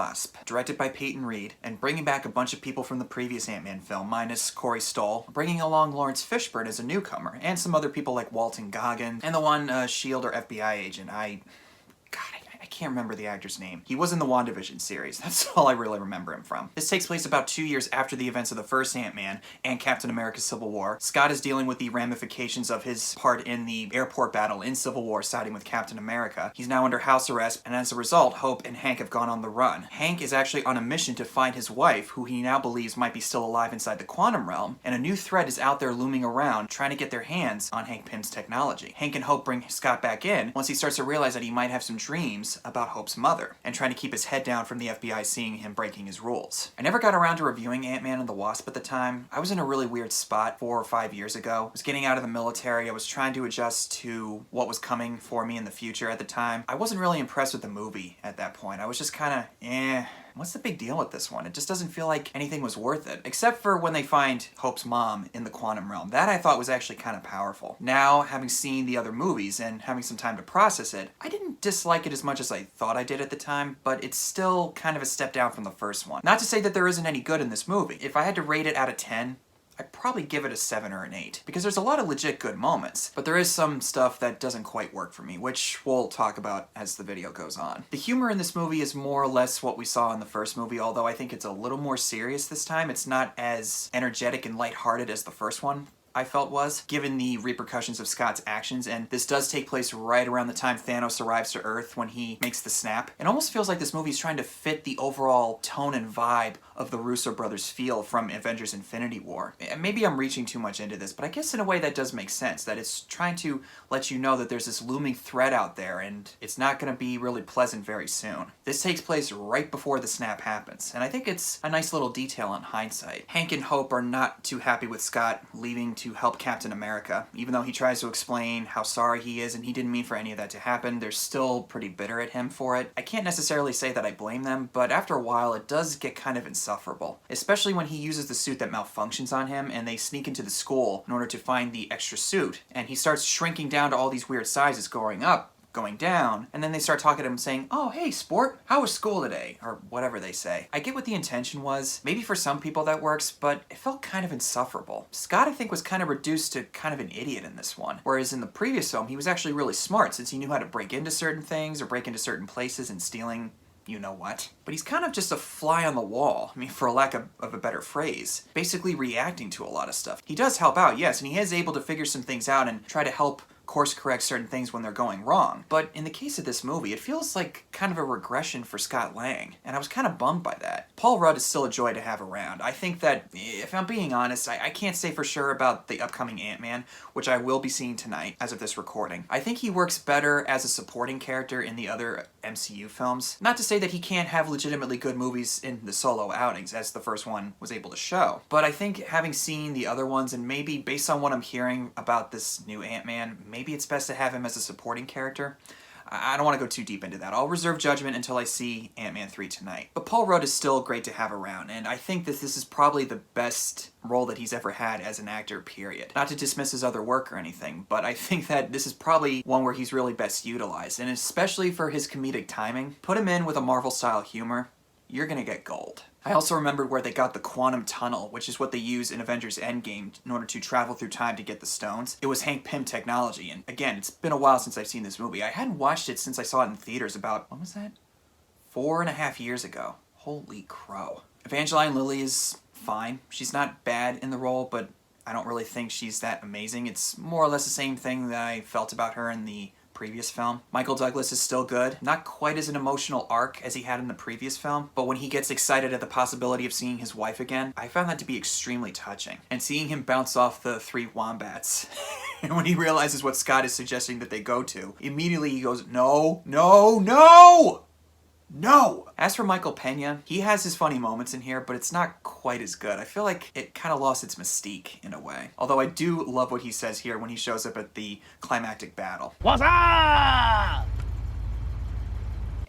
Wasp, directed by Peyton Reed, and bringing back a bunch of people from the previous Ant-Man film, minus Corey Stoll, bringing along Lawrence Fishburne as a newcomer, and some other people like Walton Goggins, and the one S.H.I.E.L.D. or FBI agent. I can't remember the actor's name. He was in the WandaVision series. That's all I really remember him from. This takes place about 2 years after the events of the first Ant-Man and Captain America Civil War. Scott is dealing with the ramifications of his part in the airport battle in Civil War, siding with Captain America. He's now under house arrest, and as a result, Hope and Hank have gone on the run. Hank is actually on a mission to find his wife, who he now believes might be still alive inside the quantum realm, and a new threat is out there looming around, trying to get their hands on Hank Pym's technology. Hank and Hope bring Scott back in once he starts to realize that he might have some dreams about Hope's mother, and trying to keep his head down from the FBI seeing him breaking his rules. I never got around to reviewing Ant-Man and the Wasp at the time. I was in a really weird spot 4 or 5 years ago. I was getting out of the military. I was trying to adjust to what was coming for me in the future at the time. I wasn't really impressed with the movie at that point. I was just kind of, what's the big deal with this one? It just doesn't feel like anything was worth it. Except for when they find Hope's mom in the quantum realm. That I thought was actually kind of powerful. Now, having seen the other movies and having some time to process it, I didn't dislike it as much as I thought I did at the time, but it's still kind of a step down from the first one. Not to say that there isn't any good in this movie. If I had to rate it out of 10, I'd probably give it a 7 or an 8, because there's a lot of legit good moments, but there is some stuff that doesn't quite work for me, which we'll talk about as the video goes on. The humor in this movie is more or less what we saw in the first movie, although I think it's a little more serious this time. It's not as energetic and lighthearted as the first one I felt was, given the repercussions of Scott's actions, and this does take place right around the time Thanos arrives to Earth when he makes the snap. It almost feels like this movie is trying to fit the overall tone and vibe of the Russo brothers feel from Avengers Infinity War. And maybe I'm reaching too much into this, but I guess in a way that does make sense, that it's trying to let you know that there's this looming threat out there and it's not going to be really pleasant very soon. This takes place right before the snap happens, and I think it's a nice little detail in hindsight. Hank and Hope are not too happy with Scott leaving to help Captain America. Even though he tries to explain how sorry he is and he didn't mean for any of that to happen, they're still pretty bitter at him for it. I can't necessarily say that I blame them, but after a while it does get kind of insufferable. Especially when he uses the suit that malfunctions on him and they sneak into the school in order to find the extra suit. And he starts shrinking down to all these weird sizes, going up, going down, and then they start talking to him saying, "Oh, hey, sport, how was school today?" or whatever they say. I get what the intention was. Maybe for some people that works, but it felt kind of insufferable. Scott, I think, was kind of reduced to kind of an idiot in this one, whereas in the previous film, he was actually really smart since he knew how to break into certain things or break into certain places and stealing you know what. But he's kind of just a fly on the wall, I mean, for a lack of a better phrase, basically reacting to a lot of stuff. He does help out, yes, and he is able to figure some things out and try to help course correct certain things when they're going wrong. But in the case of this movie, it feels like kind of a regression for Scott Lang, and I was kind of bummed by that. Paul Rudd is still a joy to have around. I think that, if I'm being honest, I can't say for sure about the upcoming Ant-Man, which I will be seeing tonight as of this recording. I think he works better as a supporting character in the other MCU films. Not to say that he can't have legitimately good movies in the solo outings, as the first one was able to show. But I think having seen the other ones, and maybe based on what I'm hearing about this new Ant-Man, maybe it's best to have him as a supporting character. I don't want to go too deep into that. I'll reserve judgment until I see Ant-Man 3 tonight. But Paul Rudd is still great to have around, and I think that this is probably the best role that he's ever had as an actor, period. Not to dismiss his other work or anything, but I think that this is probably one where he's really best utilized, and especially for his comedic timing. Put him in with a Marvel-style humor, you're gonna get gold. I also remembered where they got the quantum tunnel, which is what they use in Avengers Endgame in order to travel through time to get the stones. It was Hank Pym technology, and again, it's been a while since I've seen this movie. I hadn't watched it since I saw it in theaters about, when was that? 4.5 years ago. Holy crow. Evangeline Lilly is fine. She's not bad in the role, but I don't really think she's that amazing. It's more or less the same thing that I felt about her in the previous film. Michael Douglas is still good. Not quite as an emotional arc as he had in the previous film, but when he gets excited at the possibility of seeing his wife again, I found that to be extremely touching. And seeing him bounce off the 3 wombats, and when he realizes what Scott is suggesting that they go to, immediately he goes, no, no, no! No! As for Michael Pena, he has his funny moments in here, but it's not quite as good. I feel like it kind of lost its mystique in a way. Although I do love what he says here when he shows up at the climactic battle. What's up?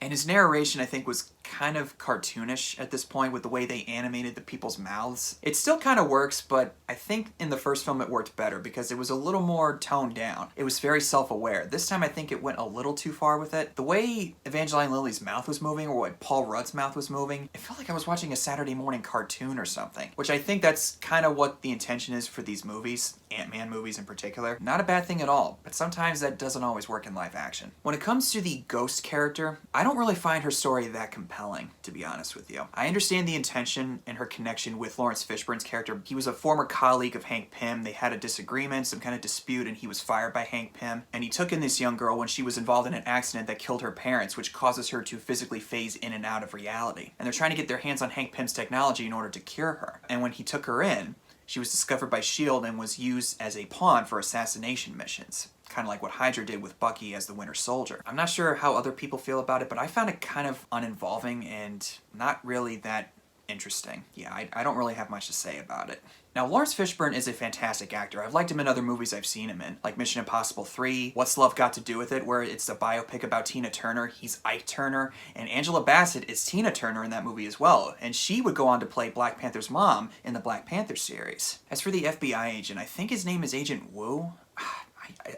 And his narration, I think, was kind of cartoonish at this point with the way they animated the people's mouths. It still kind of works, but I think in the first film it worked better because it was a little more toned down. It was very self-aware. This time I think it went a little too far with it. The way Evangeline Lilly's mouth was moving, or what Paul Rudd's mouth was moving, it felt like I was watching a Saturday morning cartoon or something, which I think that's kind of what the intention is for these movies, Ant-Man movies in particular. Not a bad thing at all, but sometimes that doesn't always work in live action. When it comes to the Ghost character, I don't really find her story that compelling, to be honest with you. I understand the intention and her connection with Lawrence Fishburne's character. He was a former colleague of Hank Pym. They had a disagreement, some kind of dispute, and he was fired by Hank Pym. And he took in this young girl when she was involved in an accident that killed her parents, which causes her to physically phase in and out of reality. And they're trying to get their hands on Hank Pym's technology in order to cure her. And when he took her in, she was discovered by S.H.I.E.L.D. and was used as a pawn for assassination missions. Kind of like what Hydra did with Bucky as the Winter Soldier. I'm not sure how other people feel about it, but I found it kind of uninvolving and not really that interesting. Yeah, I don't really have much to say about it. Now, Lawrence Fishburne is a fantastic actor. I've liked him in other movies I've seen him in, like Mission Impossible 3, What's Love Got to Do with It, where it's a biopic about Tina Turner. He's Ike Turner, and Angela Bassett is Tina Turner in that movie as well, and she would go on to play Black Panther's mom in the Black Panther series. As for the FBI agent, I think his name is Agent Wu.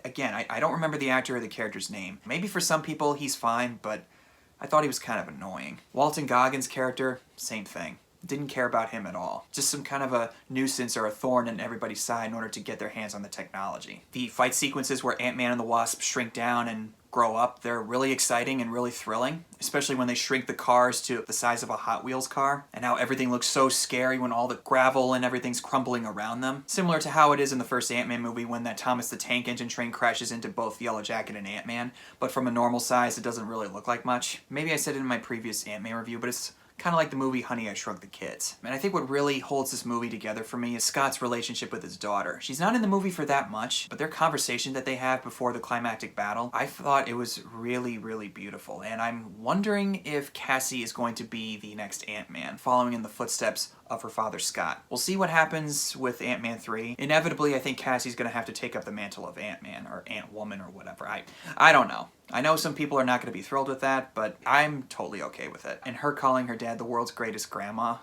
I don't remember the actor or the character's name. Maybe for some people he's fine, but I thought he was kind of annoying. Walton Goggins' character, same thing. Didn't care about him at all. Just some kind of a nuisance or a thorn in everybody's side in order to get their hands on the technology. The fight sequences where Ant-Man and the Wasp shrink down and grow up, they're really exciting and really thrilling, especially when they shrink the cars to the size of a Hot Wheels car, and how everything looks so scary when all the gravel and everything's crumbling around them. Similar to how it is in the first Ant-Man movie when that Thomas the Tank Engine train crashes into both Yellow Jacket and Ant-Man, but from a normal size it doesn't really look like much. Maybe I said it in my previous Ant-Man review, but it's kind of like the movie Honey, I Shrunk the Kids. And I think what really holds this movie together for me is Scott's relationship with his daughter. She's not in the movie for that much, but their conversation that they have before the climactic battle, I thought it was really, really beautiful. And I'm wondering if Cassie is going to be the next Ant-Man, following in the footsteps of her father Scott. We'll see what happens with Ant-Man 3. Inevitably, I think Cassie's going to have to take up the mantle of Ant-Man, or Ant-Woman, or whatever. I don't know. I know some people are not going to be thrilled with that, but I'm totally okay with it. And her calling her dad the world's greatest grandma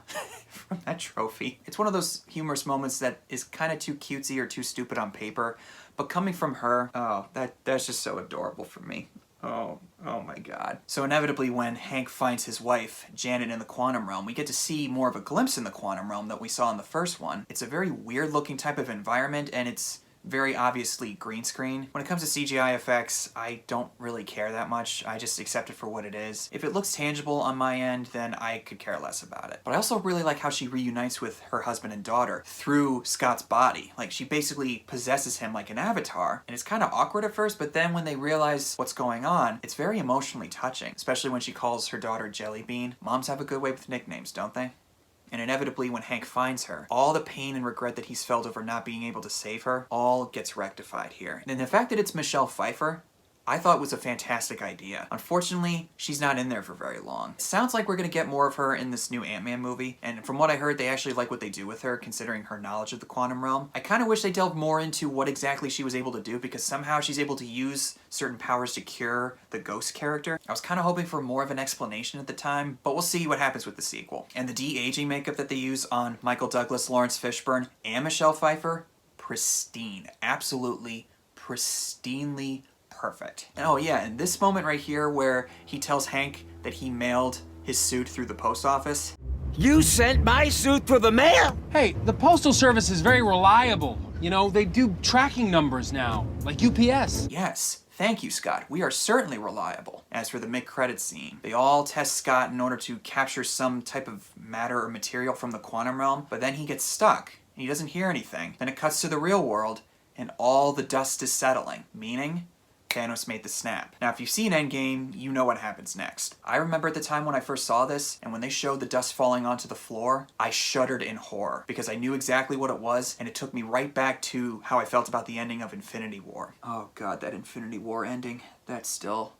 from that trophy. It's one of those humorous moments that is kind of too cutesy or too stupid on paper, but coming from her, oh, that's just so adorable for me. Oh my god. So inevitably when Hank finds his wife, Janet, in the quantum realm, we get to see more of a glimpse in the quantum realm that we saw in the first one. It's a very weird looking type of environment, and it's very obviously green screen. When it comes to CGI effects, I don't really care that much. I just accept it for what it is. If it looks tangible on my end, then I could care less about it. But I also really like how she reunites with her husband and daughter through Scott's body. Like, she basically possesses him like an avatar, and it's kind of awkward at first, but then when they realize what's going on, it's very emotionally touching, especially when she calls her daughter Jelly Bean. Moms have a good way with nicknames, don't they? And inevitably, when Hank finds her, all the pain and regret that he's felt over not being able to save her, all gets rectified here. And the fact that it's Michelle Pfeiffer, I thought was a fantastic idea. Unfortunately, she's not in there for very long. It sounds like we're gonna get more of her in this new Ant-Man movie, and from what I heard, they actually like what they do with her, considering her knowledge of the quantum realm. I kind of wish they delved more into what exactly she was able to do, because somehow she's able to use certain powers to cure the Ghost character. I was kind of hoping for more of an explanation at the time, but we'll see what happens with the sequel. And the de-aging makeup that they use on Michael Douglas, Lawrence Fishburne, and Michelle Pfeiffer, pristine. Absolutely pristinely perfect. And oh yeah, and this moment right here where he tells Hank that he mailed his suit through the post office. You sent my suit through the mail? Hey, the Postal Service is very reliable. You know, they do tracking numbers now, like UPS. Yes, thank you, Scott. We are certainly reliable. As for the mid-credits scene, they all test Scott in order to capture some type of matter or material from the quantum realm, but then he gets stuck, and he doesn't hear anything. Then it cuts to the real world, and all the dust is settling, meaning Thanos made the snap. Now, if you've seen Endgame, you know what happens next. I remember at the time when I first saw this, and when they showed the dust falling onto the floor, I shuddered in horror, because I knew exactly what it was, and it took me right back to how I felt about the ending of Infinity War. Oh god, that Infinity War ending, that still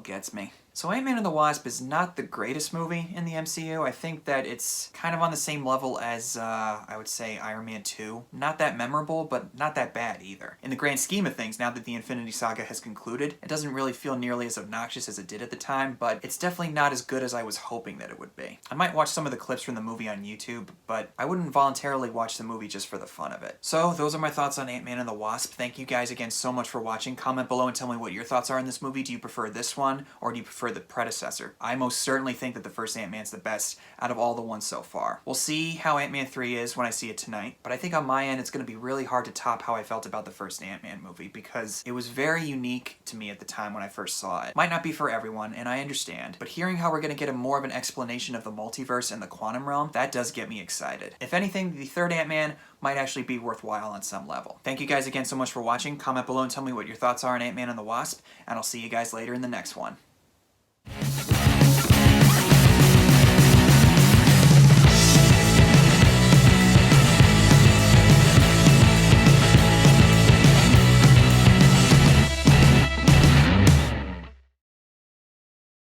gets me. So Ant-Man and the Wasp is not the greatest movie in the MCU. I think that it's kind of on the same level as, I would say, Iron Man 2. Not that memorable, but not that bad either. In the grand scheme of things, now that the Infinity Saga has concluded, it doesn't really feel nearly as obnoxious as it did at the time, but it's definitely not as good as I was hoping that it would be. I might watch some of the clips from the movie on YouTube, but I wouldn't voluntarily watch the movie just for the fun of it. So those are my thoughts on Ant-Man and the Wasp. Thank you guys again so much for watching. Comment below and tell me what your thoughts are on this movie. Do you prefer this one, or do you prefer the predecessor? I most certainly think that the first Ant-Man's the best out of all the ones so far. We'll see how Ant-Man 3 is when I see it tonight, but I think on my end it's going to be really hard to top how I felt about the first Ant-Man movie, because it was very unique to me at the time when I first saw it. Might not be for everyone, and I understand, but hearing how we're going to get a more of an explanation of the multiverse and the quantum realm, that does get me excited. If anything, the third Ant-Man might actually be worthwhile on some level. Thank you guys again so much for watching. Comment below and tell me what your thoughts are on Ant-Man and the Wasp, and I'll see you guys later in the next one.